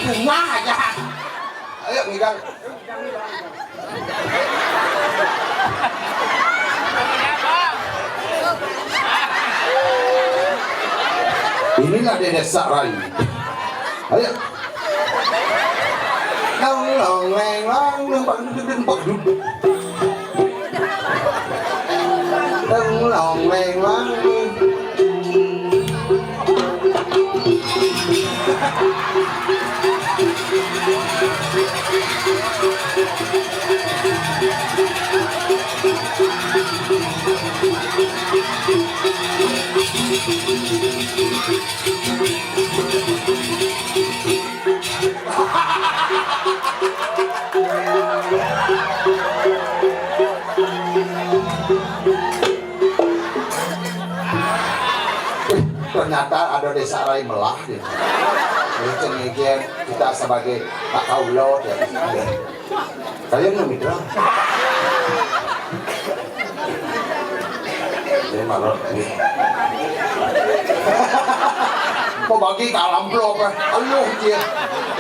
bunga aja. Ayo ngidang. Inilah Dede Sarai. Ayo. Long long leng long bang duduk bang duduk. Long long leng long. Ternyata ada desa Rai melah gitu. Cengikian kita sebagai Pak Kaulo ya. Kalian nggak mitra? Saya malah kok bagi kalam blok, aluh dia.